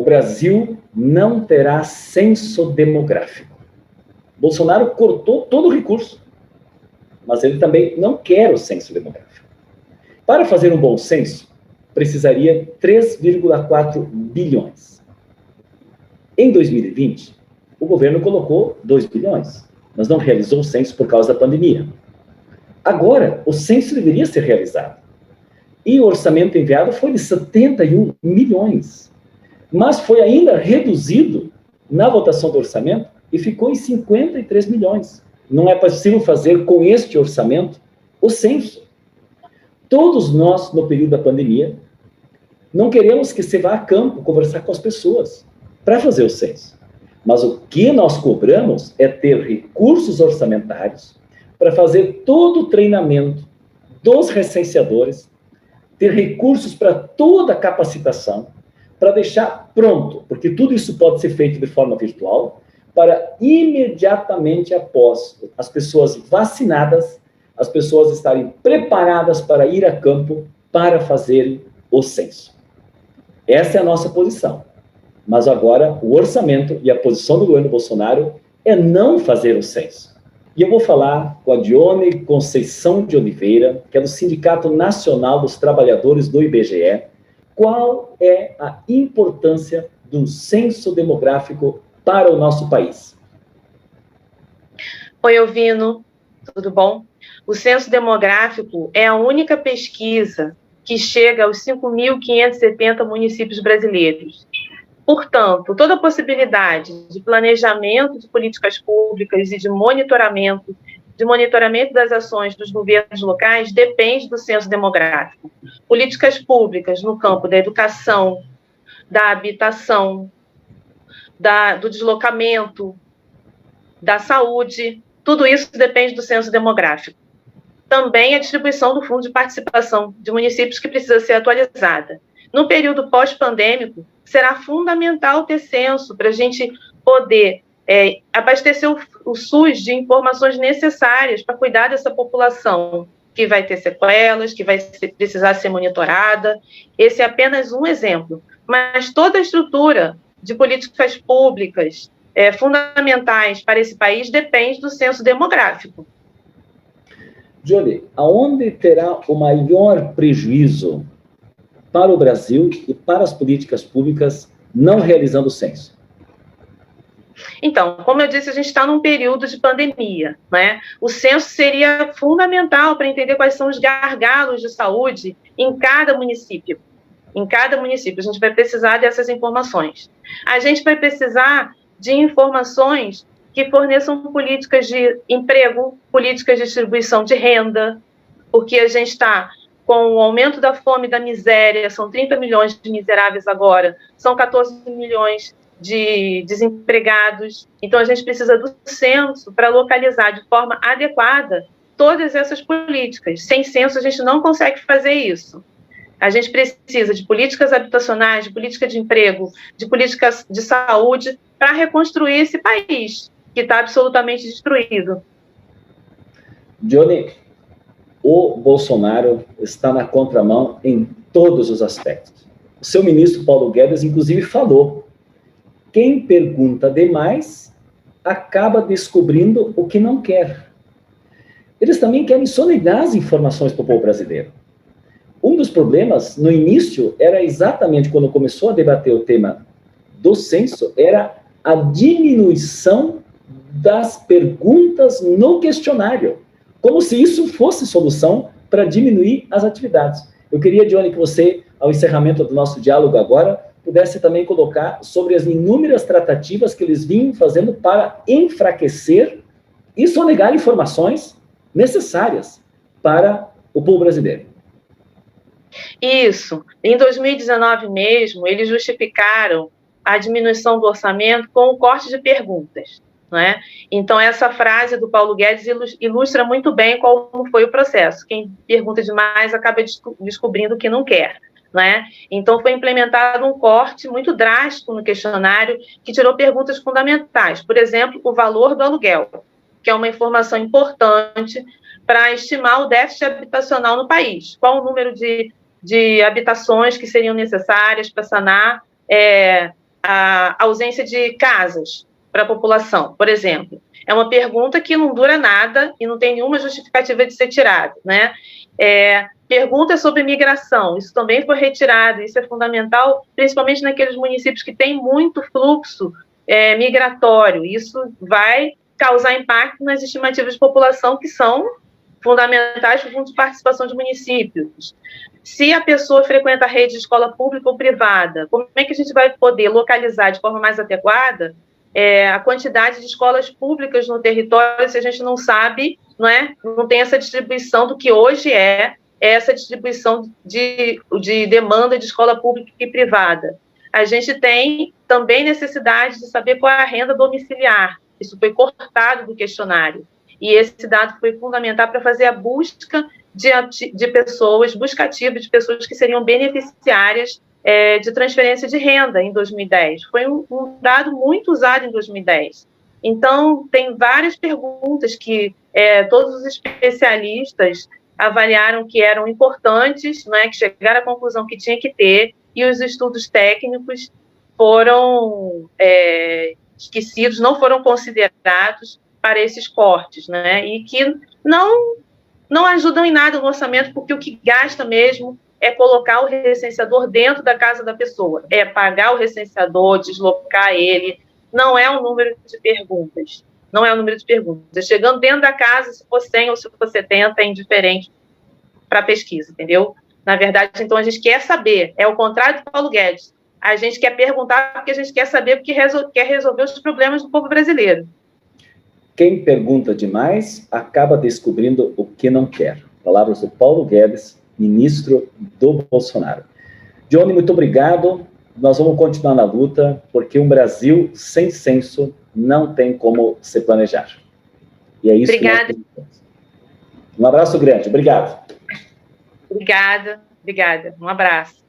o Brasil não terá censo demográfico. Bolsonaro cortou todo o recurso, mas ele também não quer o censo demográfico. Para fazer um bom censo, precisaria 3,4 bilhões. Em 2020, o governo colocou 2 bilhões, mas não realizou o censo por causa da pandemia. Agora, o censo deveria ser realizado. E o orçamento enviado foi de 71 milhões. Mas foi ainda reduzido na votação do orçamento e ficou em 53 milhões. Não é possível fazer com este orçamento o censo. Todos nós, no período da pandemia, não queremos que você vá a campo conversar com as pessoas para fazer o censo. Mas o que nós cobramos é ter recursos orçamentários para fazer todo o treinamento dos recenseadores, ter recursos para toda a capacitação, para deixar pronto, porque tudo isso pode ser feito de forma virtual, para imediatamente após as pessoas vacinadas, as pessoas estarem preparadas para ir a campo para fazerem o censo. Essa é a nossa posição. Mas agora o orçamento e a posição do governo Bolsonaro é não fazer o censo. E eu vou falar com a Dione Conceição de Oliveira, que é do Sindicato Nacional dos Trabalhadores do IBGE, qual é a importância do censo demográfico para o nosso país. Oi, Elvino, tudo bom? O censo demográfico é a única pesquisa que chega aos 5.570 municípios brasileiros. Portanto, toda a possibilidade de planejamento de políticas públicas e de monitoramento das ações dos governos locais depende do censo demográfico. Políticas públicas no campo da educação, da habitação, do deslocamento, da saúde, tudo isso depende do censo demográfico. Também a distribuição do fundo de participação de municípios que precisa ser atualizada. No período pós-pandêmico, será fundamental ter censo para a gente poder abastecer o SUS de informações necessárias para cuidar dessa população que vai ter sequelas, que vai precisar ser monitorada. Esse é apenas um exemplo. Mas toda a estrutura de políticas públicas fundamentais para esse país depende do censo demográfico. Jolie, aonde terá o maior prejuízo para o Brasil e para as políticas públicas não realizando o censo? Então, como eu disse, a gente está num período de pandemia, né? O censo seria fundamental para entender quais são os gargalos de saúde em cada município. Em cada município, a gente vai precisar dessas informações. A gente vai precisar de informações que forneçam políticas de emprego, políticas de distribuição de renda, porque a gente está com o aumento da fome e da miséria, são 30 milhões de miseráveis agora, são 14 milhões de desempregados. Então, a gente precisa do censo para localizar de forma adequada todas essas políticas. Sem censo, a gente não consegue fazer isso. A gente precisa de políticas habitacionais, de política de emprego, de políticas de saúde para reconstruir esse país, que está absolutamente destruído. Johnny, o Bolsonaro está na contramão em todos os aspectos. O seu ministro Paulo Guedes, inclusive, falou: quem pergunta demais acaba descobrindo o que não quer. Eles também querem sonegar as informações para o povo brasileiro. Um dos problemas, no início, era exatamente quando começou a debater o tema do censo, era a diminuição das perguntas no questionário, como se isso fosse solução para diminuir as atividades. Eu queria, Johnny, que você, ao encerramento do nosso diálogo agora, pudesse também colocar sobre as inúmeras tratativas que eles vinham fazendo para enfraquecer e sonegar informações necessárias para o povo brasileiro. Isso. Em 2019 mesmo, eles justificaram a diminuição do orçamento com o corte de perguntas, não é? Então, essa frase do Paulo Guedes ilustra muito bem como foi o processo. Quem pergunta demais acaba descobrindo o que não quer, não é? Então, foi implementado um corte muito drástico no questionário que tirou perguntas fundamentais. Por exemplo, o valor do aluguel, que é uma informação importante para estimar o déficit habitacional no país. Qual o número de habitações que seriam necessárias para sanar a ausência de casas para a população, por exemplo. É uma pergunta que não dura nada e não tem nenhuma justificativa de ser tirada, né? Pergunta sobre migração, isso também foi retirado, isso é fundamental, principalmente naqueles municípios que têm muito fluxo migratório. Isso vai causar impacto nas estimativas de população, que são fundamentais para o fundo de participação de municípios. Se a pessoa frequenta a rede de escola pública ou privada, como é que a gente vai poder localizar de forma mais adequada a quantidade de escolas públicas no território se a gente não sabe, não tem essa distribuição do que hoje é essa distribuição de demanda de escola pública e privada? A gente tem também necessidade de saber qual é a renda domiciliar. Isso foi cortado do questionário. E esse dado foi fundamental para fazer a busca de pessoas, busca ativa de pessoas que seriam beneficiárias de transferência de renda em 2010. Foi um dado muito usado em 2010. Então, tem várias perguntas que todos os especialistas avaliaram que eram importantes, que chegaram à conclusão que tinha que ter, e os estudos técnicos foram esquecidos, não foram considerados para esses cortes, e que não ajudam em nada no orçamento, porque o que gasta mesmo é colocar o recenseador dentro da casa da pessoa, é pagar o recenseador, deslocar ele, não é um número de perguntas, não é um número de perguntas. Chegando dentro da casa, se for 100 ou se for 70, é indiferente para a pesquisa, entendeu? Na verdade, então, a gente quer saber, é o contrário do Paulo Guedes, a gente quer perguntar porque a gente quer saber, porque quer resolver os problemas do povo brasileiro. Quem pergunta demais acaba descobrindo o que não quer. Palavras do Paulo Guedes, ministro do Bolsonaro. Johnny, muito obrigado. Nós vamos continuar na luta, porque um Brasil sem censo não tem como se planejar. E é isso. Obrigada. Um abraço grande. Obrigado. Obrigada. Um abraço.